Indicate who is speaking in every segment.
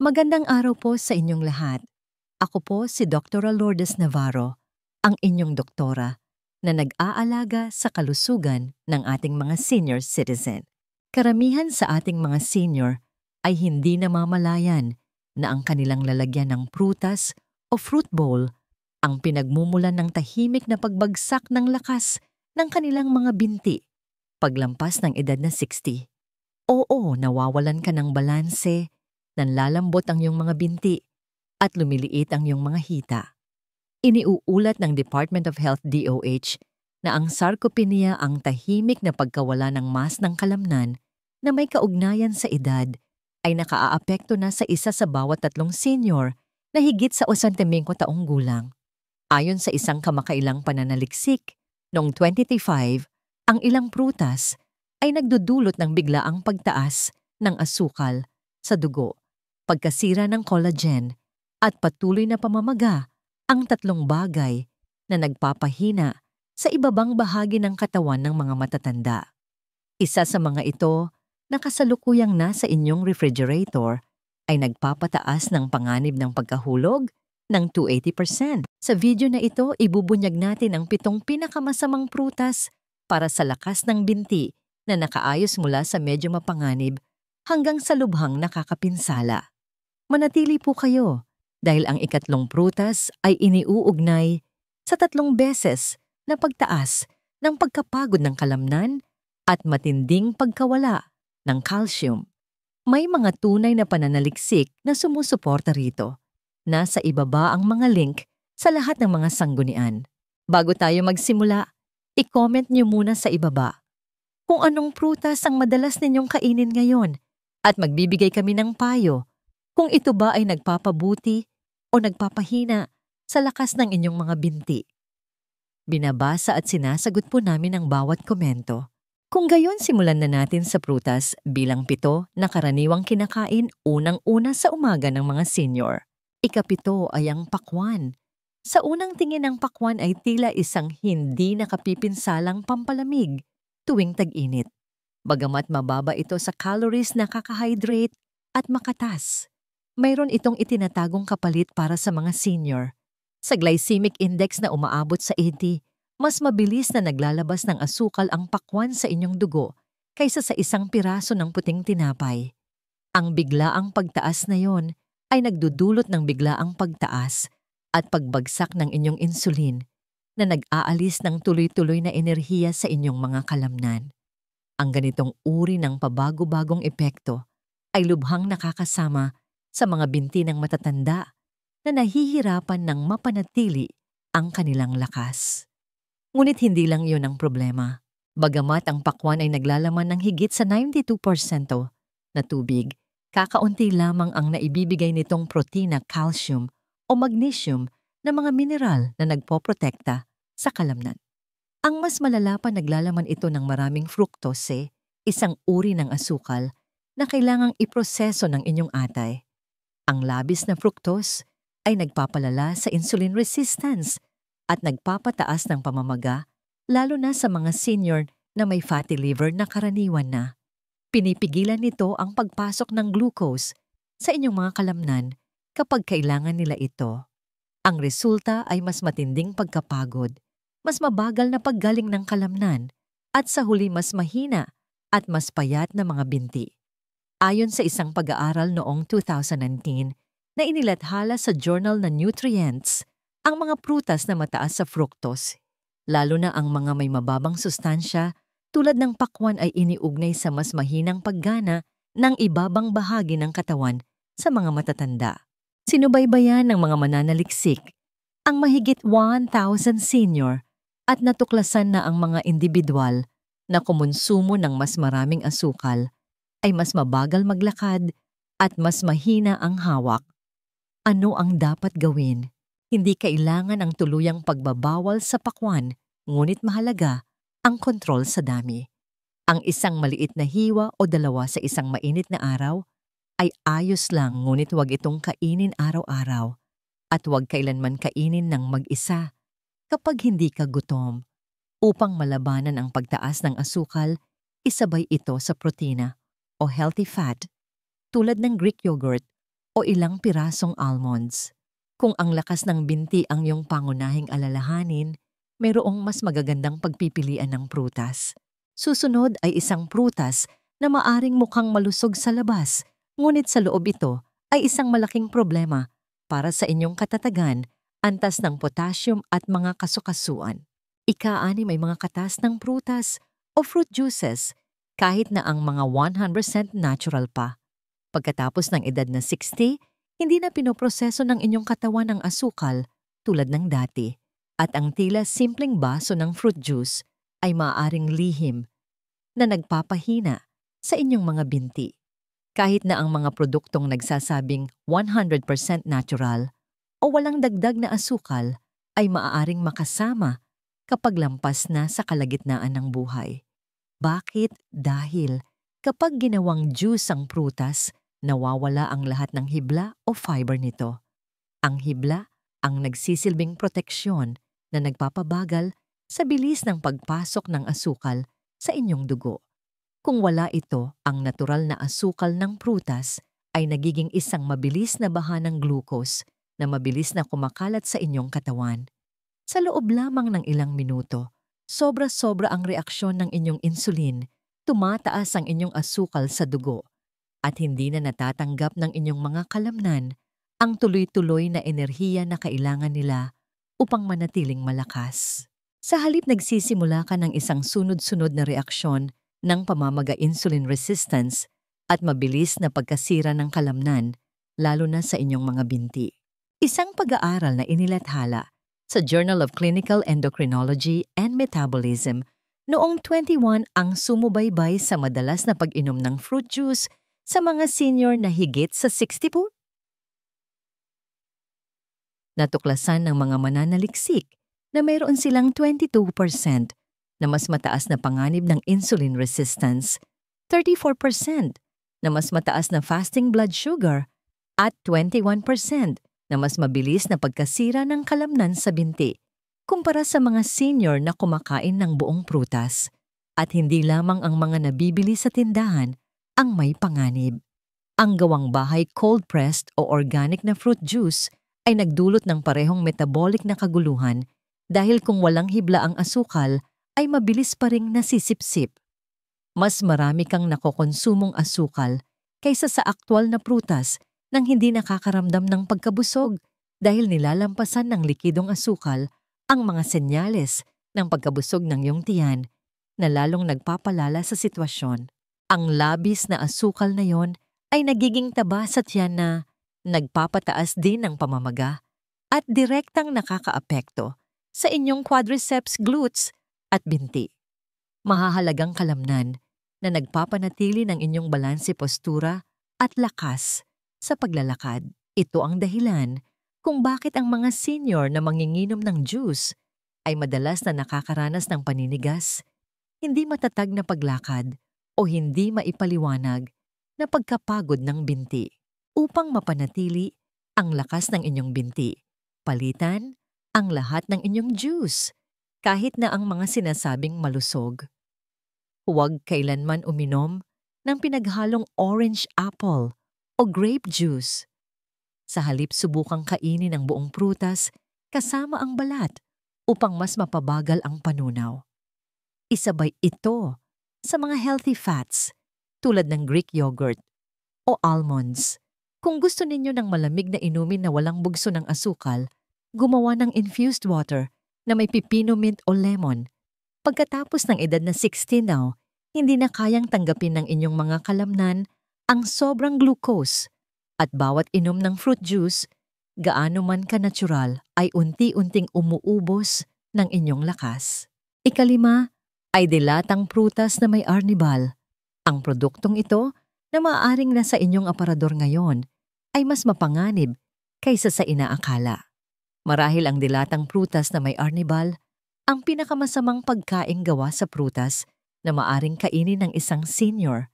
Speaker 1: Magandang araw po sa inyong lahat. Ako po si Dr. Lourdes Navarro, ang inyong doktora na nag-aalaga sa kalusugan ng ating mga senior citizen. Karamihan sa ating mga senior ay hindi namamalayan na ang kanilang lalagyan ng prutas o fruit bowl ang pinagmumulan ng tahimik na pagbagsak ng lakas ng kanilang mga binti paglampas ng edad na 60. Oo, nawawalan ka ng balanse, nanlalambot ang iyong mga binti, at lumiliit ang iyong mga hita. Iniuulat ng Department of Health DOH na ang sarcopenia ang tahimik na pagkawala ng mas ng kalamnan na may kaugnayan sa edad ay nakaaapekto na sa isa sa bawat 3 senior na higit sa 85 taong gulang. Ayon sa isang kamakailang pananaliksik, noong 2025, ang ilang prutas ay nagdudulot ng biglaang pagtaas ng asukal sa dugo, pagkasira ng collagen, at patuloy na pamamaga ang 3 bagay na nagpapahina sa ibabang bahagi ng katawan ng mga matatanda. Isa sa mga ito na kasalukuyang nasa inyong refrigerator ay nagpapataas ng panganib ng pagkahulog ng 280%. Sa video na ito, ibubunyag natin ang 7 pinakamasamang prutas para sa lakas ng binti na nakaayos mula sa medyo mapanganib hanggang sa lubhang nakakapinsala. Manatili po kayo dahil ang ikatlong prutas ay iniuugnay sa 3 beses na pagtaas ng pagkapagod ng kalamnan at matinding pagkawala ng calcium. May mga tunay na pananaliksik na sumusuporta rito. Nasa ibaba ang mga link sa lahat ng mga sanggunian. Bago tayo magsimula, i-comment niyo muna sa ibaba kung anong prutas ang madalas ninyong kainin ngayon at magbibigay kami ng payo kung ito ba ay nagpapabuti o nagpapahina sa lakas ng inyong mga binti. Binabasa at sinasagot po namin ang bawat komento. Kung gayon, simulan na natin sa prutas bilang 7 na karaniwang kinakain unang-una sa umaga ng mga senior. Ika-7 ay ang pakwan. Sa unang tingin, ang pakwan ay tila isang hindi nakapipinsalang pampalamig tuwing tag-init. Bagamat mababa ito sa calories, nakaka-hydrate at makatas, mayroon itong itinatagong kapalit para sa mga senior. Sa glycemic index na umaabot sa 80, mas mabilis na naglalabas ng asukal ang pakwan sa inyong dugo kaysa sa isang piraso ng puting tinapay. Ang biglaang pagtaas na yon ay nagdudulot ng biglaang pagtaas at pagbagsak ng inyong insulin na nag-aalis ng tuloy-tuloy na enerhiya sa inyong mga kalamnan. Ang ganitong uri ng pabago-bagong epekto ay lubhang nakakasama sa mga binti ng matatanda na nahihirapan ng mapanatili ang kanilang lakas. Ngunit hindi lang iyon ang problema. Bagamat ang pakwan ay naglalaman ng higit sa 92% na tubig, kakaunti lamang ang naibibigay nitong protina, calcium o magnesium na mga mineral na nagpoprotekta sa kalamnan. Ang mas malala pa, naglalaman ito ng maraming fructose, isang uri ng asukal na kailangang iproseso ng inyong atay. Ang labis na fructose ay nagpapalala sa insulin resistance at nagpapataas ng pamamaga, lalo na sa mga senior na may fatty liver na karaniwan na. Pinipigilan nito ang pagpasok ng glucose sa inyong mga kalamnan kapag kailangan nila ito. Ang resulta ay mas matinding pagkapagod, mas mabagal na paggaling ng kalamnan, at sa huli mas mahina at mas payat na mga binti. Ayon sa isang pag-aaral noong 2019 na inilathala sa journal na Nutrients, ang mga prutas na mataas sa fructose, lalo na ang mga may mababang sustansya tulad ng pakwan, ay iniugnay sa mas mahinang paggana ng ibabang bahagi ng katawan sa mga matatanda. Sinubaybayan ng mga mananaliksik ang mahigit 1,000 senior at natuklasan na ang mga individual na kumonsumo ng mas maraming asukal ay mas mabagal maglakad at mas mahina ang hawak. Ano ang dapat gawin? Hindi kailangan ang tuluyang pagbabawal sa pakwan, ngunit mahalaga ang kontrol sa dami. Ang isang maliit na hiwa o 2 sa isang mainit na araw ay ayos lang, ngunit huwag itong kainin araw-araw at huwag kailanman kainin ng mag-isa kapag hindi ka gutom. Upang malabanan ang pagtaas ng asukal, isabay ito sa protina o healthy fat tulad ng Greek yogurt o ilang pirasong almonds. Kung ang lakas ng binti ang iyong pangunahing alalahanin, mayroong mas magagandang pagpipilian ng prutas. Susunod ay isang prutas na maaring mukhang malusog sa labas, ngunit sa loob ito ay isang malaking problema para sa inyong katatagan, antas ng potassium at mga kasukasuan. Ika-6 may mga katas ng prutas o fruit juices kahit na ang mga 100% natural pa. Pagkatapos ng edad na 60, hindi na pinoproseso ng inyong katawan ang asukal tulad ng dati at ang tila simpleng baso ng fruit juice ay maaaring lihim na nagpapahina sa inyong mga binti. Kahit na ang mga produktong nagsasabing 100% natural o walang dagdag na asukal ay maaaring makasama kapag lampas na sa kalagitnaan ng buhay. Bakit? Dahil kapag ginawang juice ang prutas, nawawala ang lahat ng hibla o fiber nito. Ang hibla ang nagsisilbing proteksyon na nagpapabagal sa bilis ng pagpasok ng asukal sa inyong dugo. Kung wala ito, ang natural na asukal ng prutas ay nagiging isang mabilis na baha ng glucose na mabilis na kumakalat sa inyong katawan. Sa loob lamang ng ilang minuto, sobra-sobra ang reaksyon ng inyong insulin, tumataas ang inyong asukal sa dugo, at hindi na natatanggap ng inyong mga kalamnan ang tuloy-tuloy na enerhiya na kailangan nila upang manatiling malakas. Sa halip nagsisimula ka ng isang sunod-sunod na reaksyon ng pamamaga insulin resistance at mabilis na pagkasira ng kalamnan, lalo na sa inyong mga binti. Isang pag-aaral na inilathala sa Journal of Clinical Endocrinology and Metabolism noong 21 ang sumubaybay sa madalas na pag-inom ng fruit juice sa mga senior na higit sa 60 po. Natuklasan ng mga mananaliksik na mayroon silang 22% na mas mataas na panganib ng insulin resistance, 34% na mas mataas na fasting blood sugar, at 21% na mas mabilis na pagkasira ng kalamnan sa binti kumpara sa mga senior na kumakain ng buong prutas. At hindi lamang ang mga nabibili sa tindahan ang may panganib. Ang gawang bahay cold-pressed o organic na fruit juice ay nagdulot ng parehong metabolic na kaguluhan dahil kung walang hibla ang asukal, ay mabilis pa ring nasisipsip. Mas marami kang nakokonsumong asukal kaysa sa aktwal na prutas nang hindi nakakaramdam ng pagkabusog dahil nilalampasan ng likidong asukal ang mga senyales ng pagkabusog ng iyong tiyan na lalong nagpapalala sa sitwasyon. Ang labis na asukal na yon ay nagiging taba sa tiyan na nagpapataas din ng pamamaga at direktang nakakaapekto sa inyong quadriceps glutes at binti. Mahahalagang kalamnan na nagpapanatili ng inyong balanse postura at lakas sa paglalakad. Ito ang dahilan kung bakit ang mga senior na manginginom ng juice ay madalas na nakakaranas ng paninigas, hindi matatag na paglakad o hindi maipaliwanag na pagkapagod ng binti. Upang mapanatili ang lakas ng inyong binti, palitan ang lahat ng inyong juice kahit na ang mga sinasabing malusog. Huwag kailanman uminom ng pinaghalong orange apple o grape juice. Sa halip subukang kainin ang buong prutas kasama ang balat upang mas mapabagal ang panunaw. Isabay ito sa mga healthy fats tulad ng Greek yogurt o almonds. Kung gusto ninyo ng malamig na inumin na walang bugso ng asukal, gumawa ng infused water na may pipino mint o lemon. Pagkatapos ng edad na 60 now, hindi na kayang tanggapin ng inyong mga kalamnan ang sobrang glucose at bawat inom ng fruit juice, gaano man ka-natural, ay unti-unting umuubos ng inyong lakas. Ika-5 ay dilatang prutas na may arnibal. Ang produktong ito na maaaring nasa inyong aparador ngayon ay mas mapanganib kaysa sa inaakala. Marahil ang dilatang prutas na may arnibal ang pinakamasamang pagkaing gawa sa prutas na maaring kainin ng isang senior.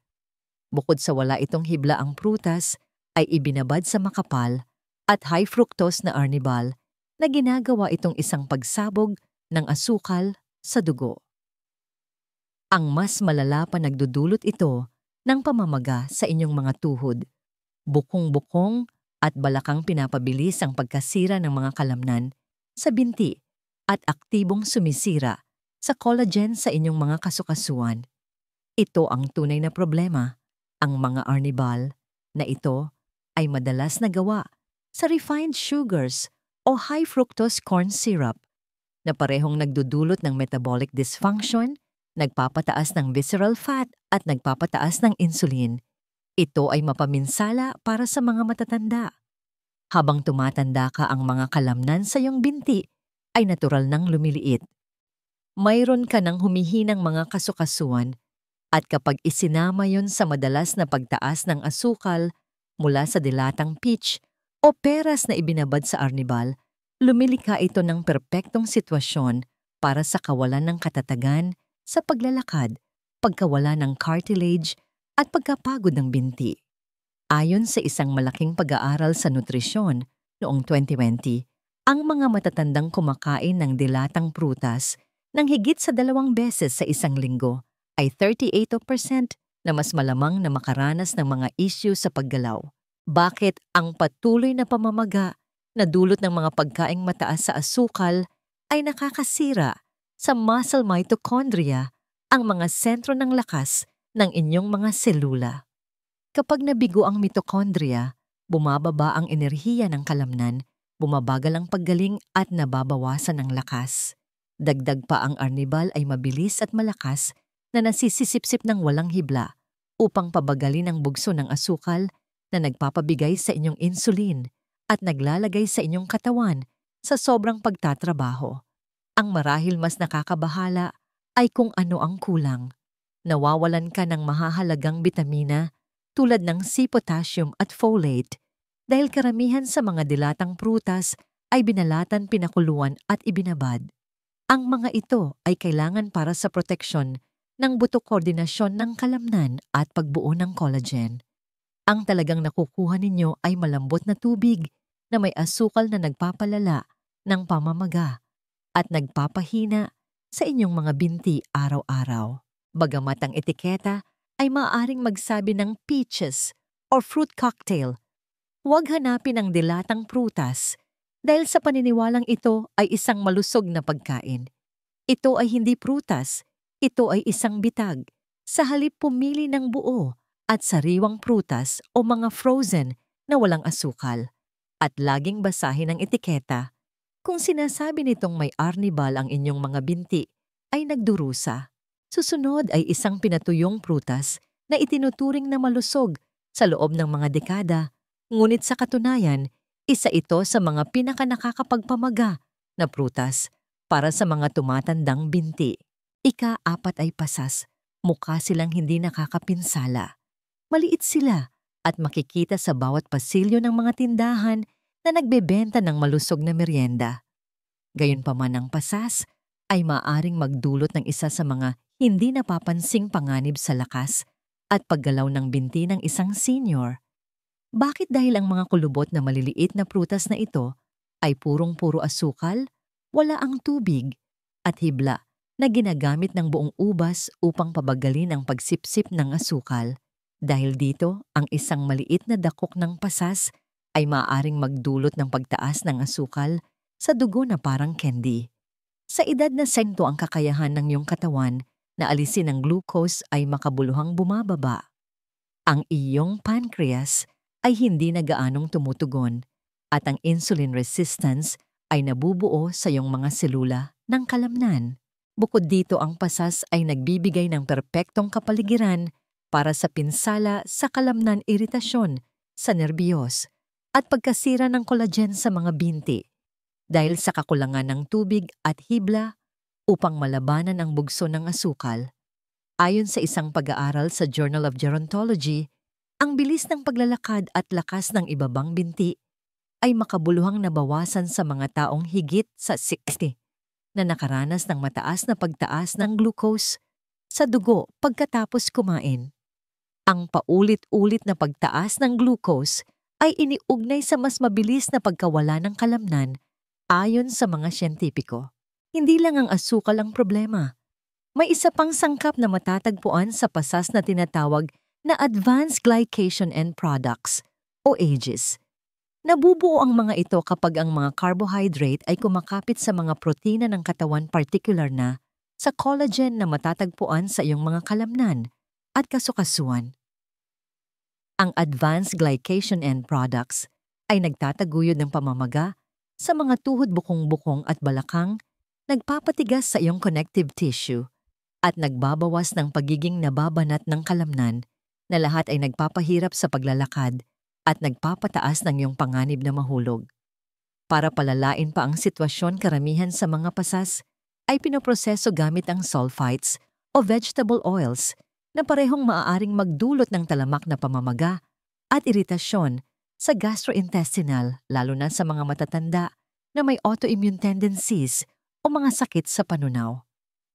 Speaker 1: Bukod sa wala itong hibla ang prutas, ay ibinabad sa makapal at high fructose na arnibal na ginagawa itong isang pagsabog ng asukal sa dugo. Ang mas malala pa nagdudulot ito ng pamamaga sa inyong mga tuhod, bukong-bukong at balakang pinapabilis ang pagkasira ng mga kalamnan sa binti at aktibong sumisira sa collagen sa inyong mga kasukasuan. Ito ang tunay na problema. Ang mga Arnibal na ito ay madalas nagawa sa refined sugars o high fructose corn syrup na parehong nagdudulot ng metabolic dysfunction, nagpapataas ng visceral fat at nagpapataas ng insulin. Ito ay mapaminsala para sa mga matatanda. Habang tumatanda ka, ang mga kalamnan sa iyong binti ay natural nang lumiliit. Mayroon ka ng humihinang mga kasukasuan at kapag isinama yon sa madalas na pagtaas ng asukal mula sa dilatang peach o peras na ibinabad sa Arnibal, lumilika ito ng perpektong sitwasyon para sa kawalan ng katatagan sa paglalakad, pagkawala ng cartilage at pagkapagod ng binti. Ayon sa isang malaking pag-aaral sa nutrisyon noong 2020, ang mga matatandang kumakain ng dilatang prutas ng higit sa 2 beses sa isang linggo ay 38% na mas malamang na makaranas ng mga issue sa paggalaw. Bakit ang patuloy na pamamaga na dulot ng mga pagkaing mataas sa asukal ay nakakasira sa muscle mitochondria, ang mga sentro ng lakas ng inyong mga selula? Kapag nabigo ang mitochondria, bumababa ang enerhiya ng kalamnan, bumabagal ang paggaling at nababawasan ang lakas. Dagdag pa, ang Arnibal ay mabilis at malakas na nasisisipsip ng walang hibla upang pabagalin ang bugso ng asukal na nagpapabigay sa inyong insulin at naglalagay sa inyong katawan sa sobrang pagtatrabaho. Ang marahil mas nakakabahala ay kung ano ang kulang. Nawawalan ka ng mahahalagang bitamina tulad ng C, potassium at folate dahil karamihan sa mga dilatang prutas ay binalatan, pinakuluan at ibinabad. Ang mga ito ay kailangan para sa proteksyon ng buto, koordinasyon ng kalamnan at pagbuo ng collagen. Ang talagang nakukuha ninyo ay malambot na tubig na may asukal na nagpapalala ng pamamaga at nagpapahina sa inyong mga binti araw-araw. Bagamat ang etiketa ay maaaring magsabi ng peaches or fruit cocktail, huwag hanapin ang dilatang prutas dahil sa paniniwalang ito ay isang malusog na pagkain. Ito ay hindi prutas, ito ay isang bitag. Sa halip, pumili ng buo at sariwang prutas o mga frozen na walang asukal. At laging basahin ang etiketa. Kung sinasabi nitong may Arnibal ang inyong mga binti, ay nagdurusa. Susunod ay isang pinatuyong prutas na itinuturing na malusog sa loob ng mga dekada, ngunit sa katunayan, isa ito sa mga pinakanakakapagpamaga na prutas para sa mga tumatandang binti. Ika-4 ay pasas, mukha silang hindi nakakapinsala. Maliit sila at makikita sa bawat pasilyo ng mga tindahan na nagbebenta ng malusog na merienda. Gayunpaman, ang pasas ay maaaring magdulot ng isa sa mga hindi napapansing panganib sa lakas at paggalaw ng binti ng isang senior. Bakit? Dahil ang mga kulubot na maliliit na prutas na ito ay puro asukal, wala ang tubig at hibla na ginagamit ng buong ubas upang pabagalin ang pagsipsip ng asukal. Dahil dito, ang isang maliit na dakok ng pasas ay maaaring magdulot ng pagtaas ng asukal sa dugo na parang candy. Sa edad na 100, ang kakayahan ng iyong katawan na alisin ang glucose ay makabuluhang bumababa. Ang iyong pancreas ay hindi na gaanong tumutugon at ang insulin resistance ay nabubuo sa iyong mga selula ng kalamnan. Bukod dito, ang pasas ay nagbibigay ng perpektong kapaligiran para sa pinsala sa kalamnan, iritasyon sa nerbiyos at pagkasira ng collagen sa mga binti dahil sa kakulangan ng tubig at hibla upang malabanan ang bugso ng asukal. Ayon sa isang pag-aaral sa Journal of Gerontology, ang bilis ng paglalakad at lakas ng ibabang binti ay makabuluhang nabawasan sa mga taong higit sa 60 na nakaranas ng mataas na pagtaas ng glucose sa dugo pagkatapos kumain. Ang paulit-ulit na pagtaas ng glucose ay iniugnay sa mas mabilis na pagkawala ng kalamnan ayon sa mga siyentipiko. Hindi lang ang asukal ang problema. May isa pang sangkap na matatagpuan sa pasas na tinatawag na Advanced Glycation End Products o AGEs. Nabubuo ang mga ito kapag ang mga carbohydrate ay kumakapit sa mga protina ng katawan, particular na sa collagen na matatagpuan sa iyong mga kalamnan at kasukasuan. Ang advanced glycation end products ay nagtataguyod ng pamamaga sa mga tuhod, bukong-bukong at balakang, nagpapatigas sa iyong connective tissue at nagbabawas ng pagiging nababanat ng kalamnan, na lahat ay nagpapahirap sa paglalakad at nagpapataas ng iyong panganib na mahulog. Para palalain pa ang sitwasyon, karamihan sa mga pasas ay pinoproseso gamit ang sulfites o vegetable oils na parehong maaaring magdulot ng talamak na pamamaga at iritasyon sa gastrointestinal, lalo na sa mga matatanda na may autoimmune tendencies o mga sakit sa panunaw.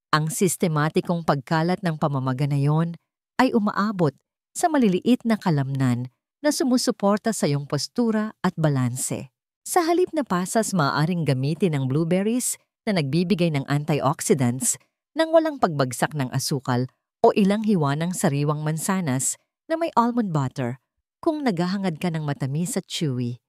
Speaker 1: Ang sistematikong pagkalat ng pamamaga na yon ay umaabot sa maliliit na kalamnan na sumusuporta sa iyong postura at balanse. Sa halip na pasas, maaaring gamitin ang blueberries na nagbibigay ng antioxidants nang walang pagbagsak ng asukal o ilang hiwa ng sariwang mansanas na may almond butter kung naghahangad ka ng matamis at chewy.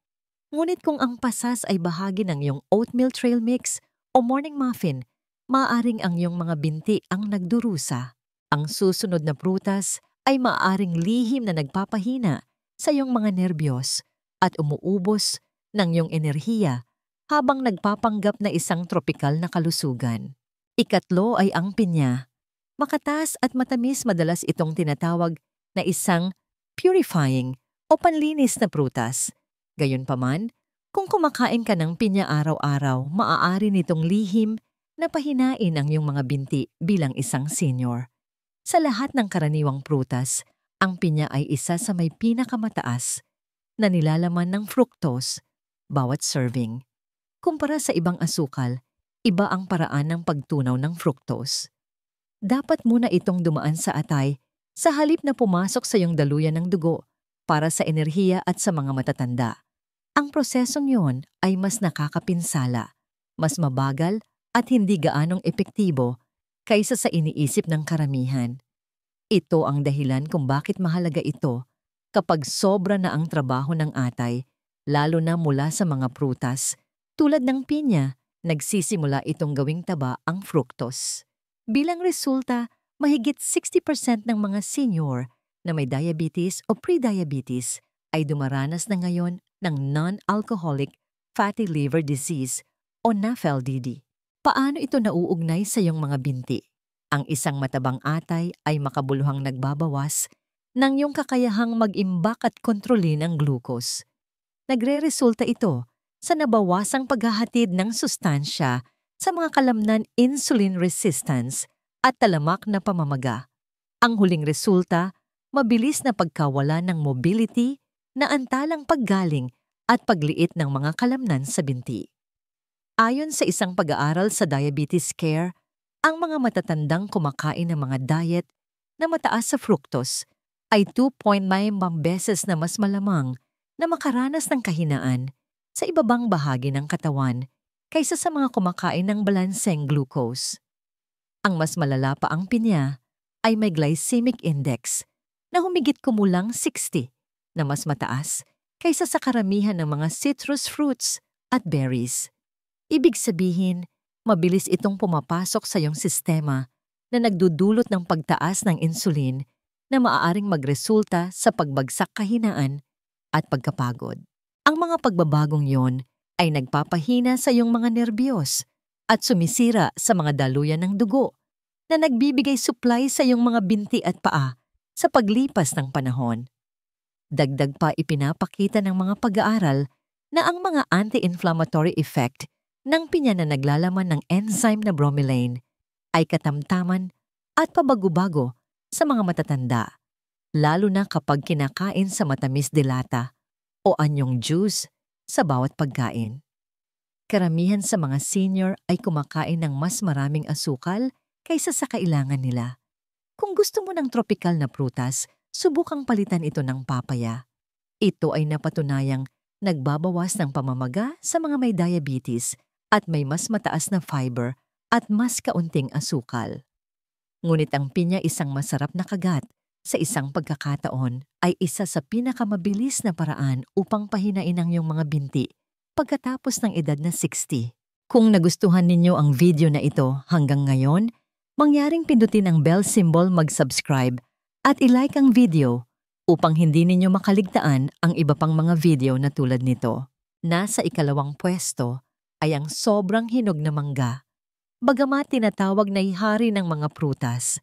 Speaker 1: Ngunit kung ang pasas ay bahagi ng iyong oatmeal trail mix o morning muffin, maaaring ang iyong mga binti ang nagdurusa. Ang susunod na prutas ay maaaring lihim na nagpapahina sa iyong mga nerbiyos at umuubos ng iyong enerhiya habang nagpapanggap na isang tropikal na kalusugan. Ikatlo ay ang pinya. Makataas at matamis, madalas itong tinatawag na isang purifying o panlinis na prutas. Gayunpaman, kung kumakain ka ng pinya araw-araw, maaari nitong lihim na pahinain ang iyong mga binti bilang isang senior. Sa lahat ng karaniwang prutas, ang pinya ay isa sa may pinakamataas na nilalaman ng fructose bawat serving. Kumpara sa ibang asukal, iba ang paraan ng pagtunaw ng fructose. Dapat muna itong dumaan sa atay sa halip na pumasok sa iyong daluyan ng dugo para sa enerhiya at sa mga matatanda. Ang prosesong yon ay mas nakakapinsala, mas mabagal at hindi gaanong epektibo kaysa sa iniisip ng karamihan. Ito ang dahilan kung bakit mahalaga ito kapag sobra na ang trabaho ng atay, lalo na mula sa mga prutas. Tulad ng pinya, nagsisimula itong gawing taba ang fructose. Bilang resulta, mahigit 60% ng mga senior na may diabetes o pre-diabetes ay dumaranas na ngayon ng non-alcoholic fatty liver disease o NAFLD. Paano ito nauugnay sa iyong mga binti? Ang isang matabang atay ay makabuluhang nagbabawas ng iyong kakayahang mag-imbak at kontrolin ang glucose. Nagre-resulta ito sa nabawasang paghahatid ng sustansya sa mga kalamnan, insulin resistance at talamak na pamamaga. Ang huling resulta, mabilis na pagkawala ng mobility na antalang paggaling at pagliit ng mga kalamnan sa binti. Ayon sa isang pag-aaral sa Diabetes Care, ang mga matatandang kumakain ng mga diet na mataas sa fructose ay 2.9 beses na mas malamang na makaranas ng kahinaan sa ibabang bahagi ng katawan kaysa sa mga kumakain ng balanseng glucose. Ang mas malala pa, ang pinya ay may glycemic index na humigit kumulang 60 na mas mataas kaysa sa karamihan ng mga citrus fruits at berries. Ibig sabihin, mabilis itong pumapasok sa iyong sistema na nagdudulot ng pagtaas ng insulin na maaaring magresulta sa pagbagsak, kahinaan at pagkapagod. Ang mga pagbabagong yon ay nagpapahina sa iyong mga nerbiyos at sumisira sa mga daluyan ng dugo na nagbibigay supply sa iyong mga binti at paa sa paglipas ng panahon. Dagdag pa, ipinapakita ng mga pag-aaral na ang mga anti-inflammatory effect ng pinya na naglalaman ng enzyme na bromelain ay katamtaman at pabago-bago sa mga matatanda, lalo na kapag kinakain sa matamis delata o anyong juice sa bawat pagkain. Karamihan sa mga senior ay kumakain ng mas maraming asukal kaysa sa kailangan nila. Kung gusto mo ng tropikal na prutas, subukang palitan ito ng papaya. Ito ay napatunayang nagbabawas ng pamamaga sa mga may diabetes at may mas mataas na fiber at mas kaunting asukal. Ngunit ang pinya isang masarap na kagat sa isang pagkakataon ay isa sa pinakamabilis na paraan upang pahinain ang iyong mga binti pagkatapos ng edad na 60. Kung nagustuhan ninyo ang video na ito hanggang ngayon, mangyaring pindutin ang bell symbol, mag-subscribe at i-like ang video upang hindi ninyo makaligtaan ang iba pang mga video na tulad nito. Nasa ikalawang pwesto ay ang sobrang hinog na mangga. Bagamat tinatawag na hari ng mga prutas,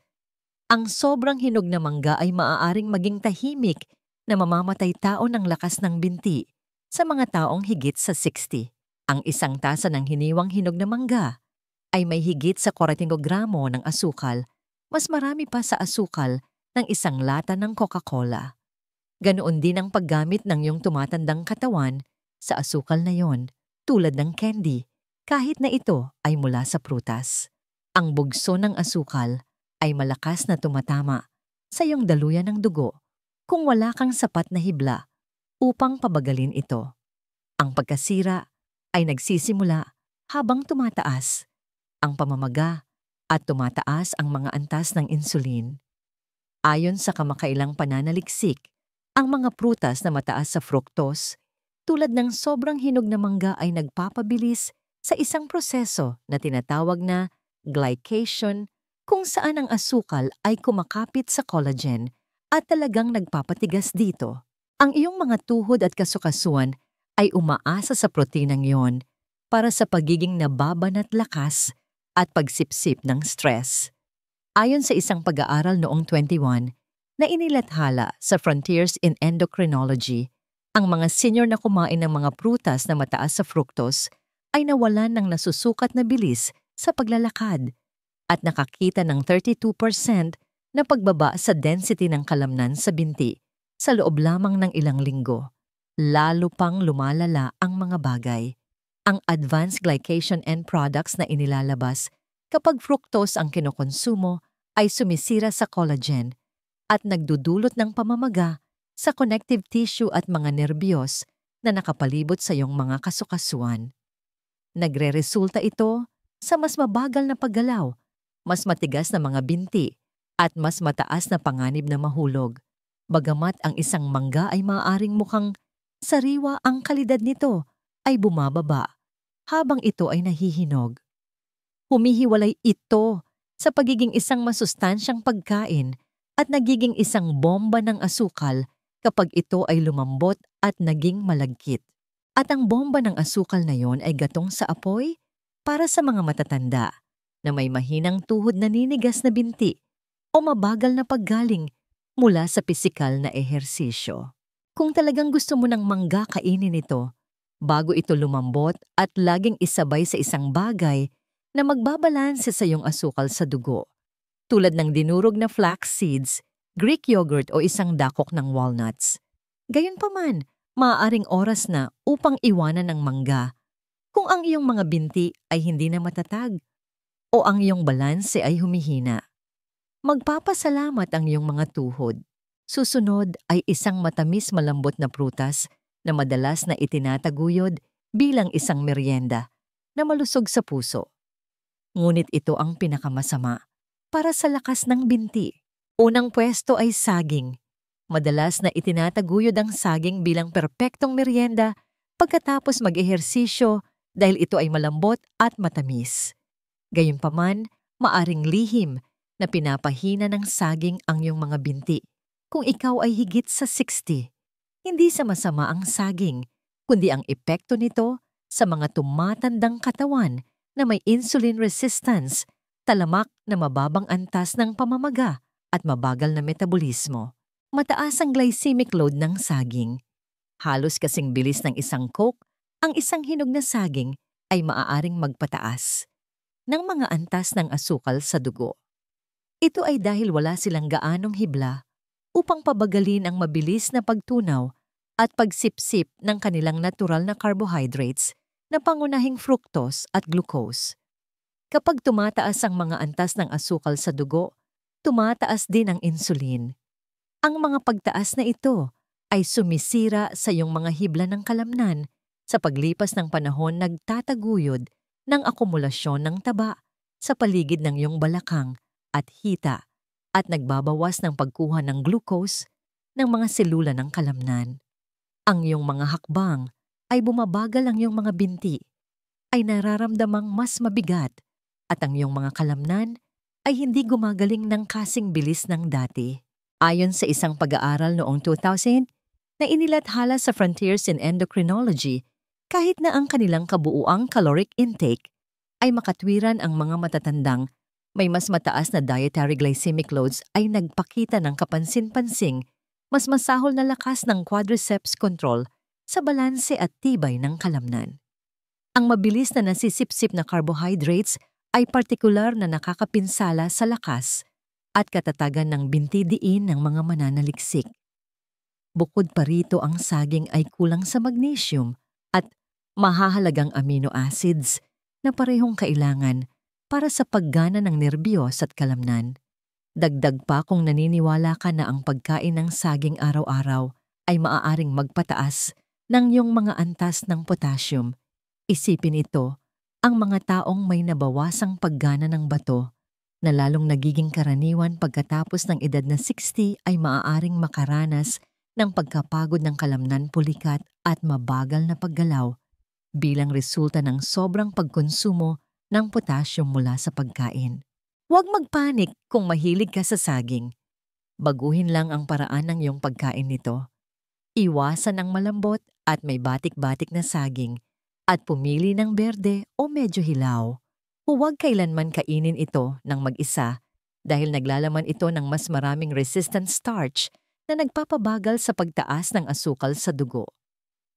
Speaker 1: ang sobrang hinog na mangga ay maaaring maging tahimik na mamamatay tao ng lakas ng binti sa mga taong higit sa 60. Ang isang tasa ng hiniwang hinog na mangga ay may higit sa 40 gramo ng asukal, mas marami pa sa asukal ng isang lata ng Coca-Cola. Ganoon din ang paggamit ng iyong tumatandang katawan sa asukal na yon, tulad ng candy, kahit na ito ay mula sa prutas. Ang bugso ng asukal ay malakas na tumatama sa iyong daluyan ng dugo kung wala kang sapat na hibla upang pabagalin ito. Ang pagkasira ay nagsisimula habang tumataas ang pamamaga at tumataas ang mga antas ng insulin. Ayon sa kamakailang pananaliksik, ang mga prutas na mataas sa fructose, tulad ng sobrang hinog na mangga, ay nagpapabilis sa isang proseso na tinatawag na glycation, kung saan ang asukal ay kumakapit sa collagen at talagang nagpapatigas dito. Ang iyong mga tuhod at kasukasuan ay umaasa sa proteinang iyon para sa pagiging nababanat lakas at pagsipsip ng stress. Ayon sa isang pag-aaral noong 21 na inilathala sa Frontiers in Endocrinology, ang mga senior na kumain ng mga prutas na mataas sa fructose ay nawalan ng nasusukat na bilis sa paglalakad at nakakita ng 32% na pagbaba sa density ng kalamnan sa binti sa loob lamang ng ilang linggo. Lalo pang lumalala ang mga bagay. Ang advanced glycation end products na inilalabas kapag fructose ang kinokonsumo ay sumisira sa collagen at nagdudulot ng pamamaga sa connective tissue at mga nerbiyos na nakapalibot sa iyong mga kasukasuan. Nagre-resulta ito sa mas mabagal na paggalaw, mas matigas na mga binti, at mas mataas na panganib na mahulog. Bagamat ang isang mangga ay maaaring mukhang sariwa, ang kalidad nito ay bumababa habang ito ay nahihinog. Humihiwalay ito sa pagiging isang masustansyang pagkain at nagiging isang bomba ng asukal kapag ito ay lumambot at naging malagkit. At ang bomba ng asukal na yon ay gatong sa apoy para sa mga matatanda na may mahinang tuhod, naninigas na binti o mabagal na paggaling mula sa pisikal na ehersisyo. Kung talagang gusto mo ng mangga, kainin ito bago ito lumambot at laging isabay sa isang bagay na magbabalanse sa iyong asukal sa dugo, tulad ng dinurog na flax seeds, Greek yogurt o isang dakok ng walnuts. Gayunpaman, maaaring oras na upang iwanan ng mangga kung ang iyong mga binti ay hindi na matatag o ang iyong balanse ay humihina. Magpapasalamat ang iyong mga tuhod. Susunod ay isang matamis malambot na prutas na madalas na itinataguyod bilang isang merienda na malusog sa puso. Ngunit ito ang pinakamasama para sa lakas ng binti. Unang pwesto ay saging. Madalas na itinataguyod ang saging bilang perpektong merienda pagkatapos mag-ehersisyo dahil ito ay malambot at matamis. Gayunpaman, maaring lihim na pinapahina ng saging ang iyong mga binti. Kung ikaw ay higit sa 60, hindi sa masama ang saging, kundi ang epekto nito sa mga tumatandang katawan na may insulin resistance, talamak na mababang antas ng pamamaga at mabagal na metabolismo. Mataas ang glycemic load ng saging. Halos kasing bilis ng isang Coke, ang isang hinog na saging ay maaaring magpataas ng mga antas ng asukal sa dugo. Ito ay dahil wala silang gaanong hibla upang pabagalin ang mabilis na pagtunaw at pagsipsip ng kanilang natural na carbohydrates na pangunahing fructose at glucose. Kapag tumataas ang mga antas ng asukal sa dugo, tumataas din ang insulin. Ang mga pagtaas na ito ay sumisira sa iyong mga hibla ng kalamnan. Sa paglipas ng panahon, nagtataguyod ng akumulasyon ng taba sa paligid ng iyong balakang at hita at nagbabawas ng pagkuha ng glucose ng mga selula ng kalamnan. Ang iyong mga hakbang ay bumabagal, ang iyong mga binti ay nararamdamang mas mabigat at ang iyong mga kalamnan ay hindi gumagaling ng kasing bilis ng dati. Ayon sa isang pag-aaral noong 2000 na inilathala sa Frontiers in Endocrinology, kahit na ang kanilang kabuuang caloric intake ay makatwiran, ang mga matatandang may mas mataas na dietary glycemic loads ay nagpakita ng kapansin-pansing mas masahol na lakas ng quadriceps control sa balanse at tibay ng kalamnan. Ang mabilis na nasisipsip na carbohydrates ay partikular na nakakapinsala sa lakas at katatagan ng binti-diin ng mga mananaliksik. Bukod pa rito, ang saging ay kulang sa magnesium at mahahalagang amino acids na parehong kailangan para sa paggana ng nerbiyos at kalamnan. Dagdag pa, kung naniniwala ka na ang pagkain ng saging araw-araw ay maaaring magpataas ng iyong mga antas ng potassium, isipin ito, ang mga taong may nabawasang paggana ng bato na lalong nagiging karaniwan pagkatapos ng edad na 60 ay maaaring makaranas ng pagkapagod ng kalamnan, pulikat at mabagal na paggalaw bilang resulta ng sobrang pagkonsumo ng potassium mula sa pagkain. Huwag magpanik kung mahilig ka sa saging. Baguhin lang ang paraan ng iyong pagkain nito. Iwasan ang malambot at may batik-batik na saging at pumili ng berde o medyo hilaw. Huwag kailanman kainin ito ng mag-isa dahil naglalaman ito ng mas maraming resistant starch na nagpapabagal sa pagtaas ng asukal sa dugo.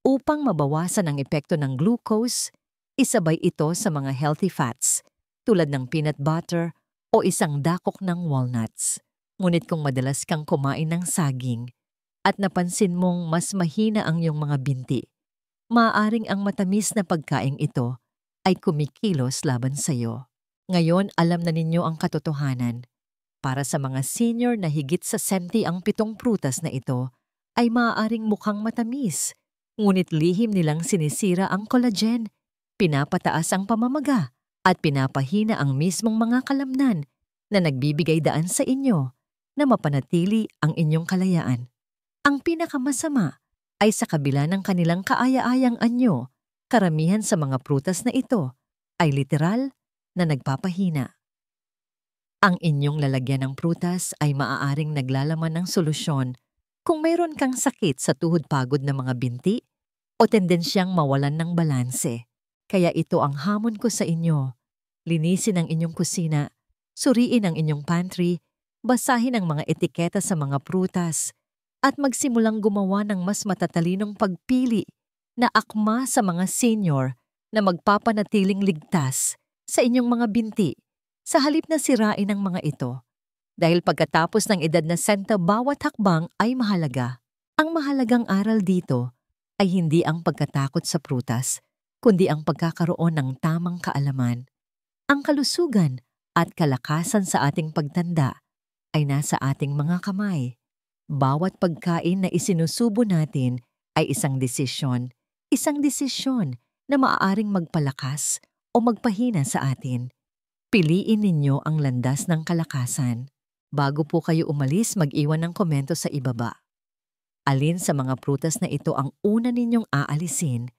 Speaker 1: Upang mabawasan ang epekto ng glucose, isabay ito sa mga healthy fats tulad ng peanut butter o isang dakok ng walnuts. Ngunit kung madalas kang kumain ng saging at napansin mong mas mahina ang iyong mga binti, maaaring ang matamis na pagkaing ito ay kumikilos laban sa iyo. Ngayon, alam na ninyo ang katotohanan. Para sa mga senior na higit sa senti ang 7 prutas na ito ay maaaring mukhang matamis, ngunit lihim nilang sinisira ang collagen, pinapataas ang pamamaga, at pinapahina ang mismong mga kalamnan na nagbibigay daan sa inyo na mapanatili ang inyong kalayaan. Ang pinakamasama ay sa kabila ng kanilang kaaya-ayang anyo, karamihan sa mga prutas na ito ay literal na nagpapahina. Ang inyong lalagyan ng prutas ay maaaring naglalaman ng solusyon kung mayroon kang sakit sa tuhod-pagod na mga binti o tendensyang mawalan ng balanse. Kaya ito ang hamon ko sa inyo. Linisin ang inyong kusina, suriin ang inyong pantry, basahin ang mga etiketa sa mga prutas, at magsimulang gumawa ng mas matatalinong pagpili na akma sa mga senior na magpapanatiling ligtas sa inyong mga binti sa halip na sirain ang mga ito. Dahil pagkatapos ng edad na 60, bawat hakbang ay mahalaga. Ang mahalagang aral dito ay hindi ang pagkatakot sa prutas, kundi ang pagkakaroon ng tamang kaalaman. Ang kalusugan at kalakasan sa ating pagtanda ay nasa ating mga kamay. Bawat pagkain na isinusubo natin ay isang desisyon na maaaring magpalakas o magpahina sa atin. Piliin ninyo ang landas ng kalakasan. Bago po kayo umalis, mag-iwan ng komento sa ibaba. Alin sa mga prutas na ito ang una ninyong aalisin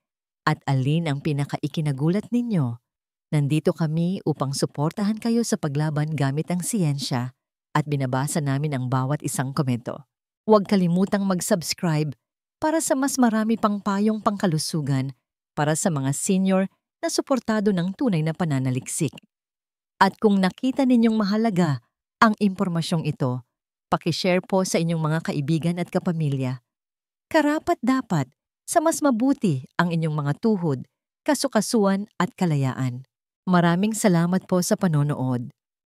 Speaker 1: at alin ang pinakaikinagulat ninyo? Nandito kami upang suportahan kayo sa paglaban gamit ang siyensya at binabasa namin ang bawat isang komento. Huwag kalimutang mag-subscribe para sa mas marami pang payong pangkalusugan para sa mga senior na suportado ng tunay na pananaliksik. At kung nakita ninyong mahalaga ang impormasyong ito, pakishare po sa inyong mga kaibigan at kapamilya. Karapat-dapat sa mas mabuti ang inyong mga tuhod, kasukasuan at kalayaan. Maraming salamat po sa panonood.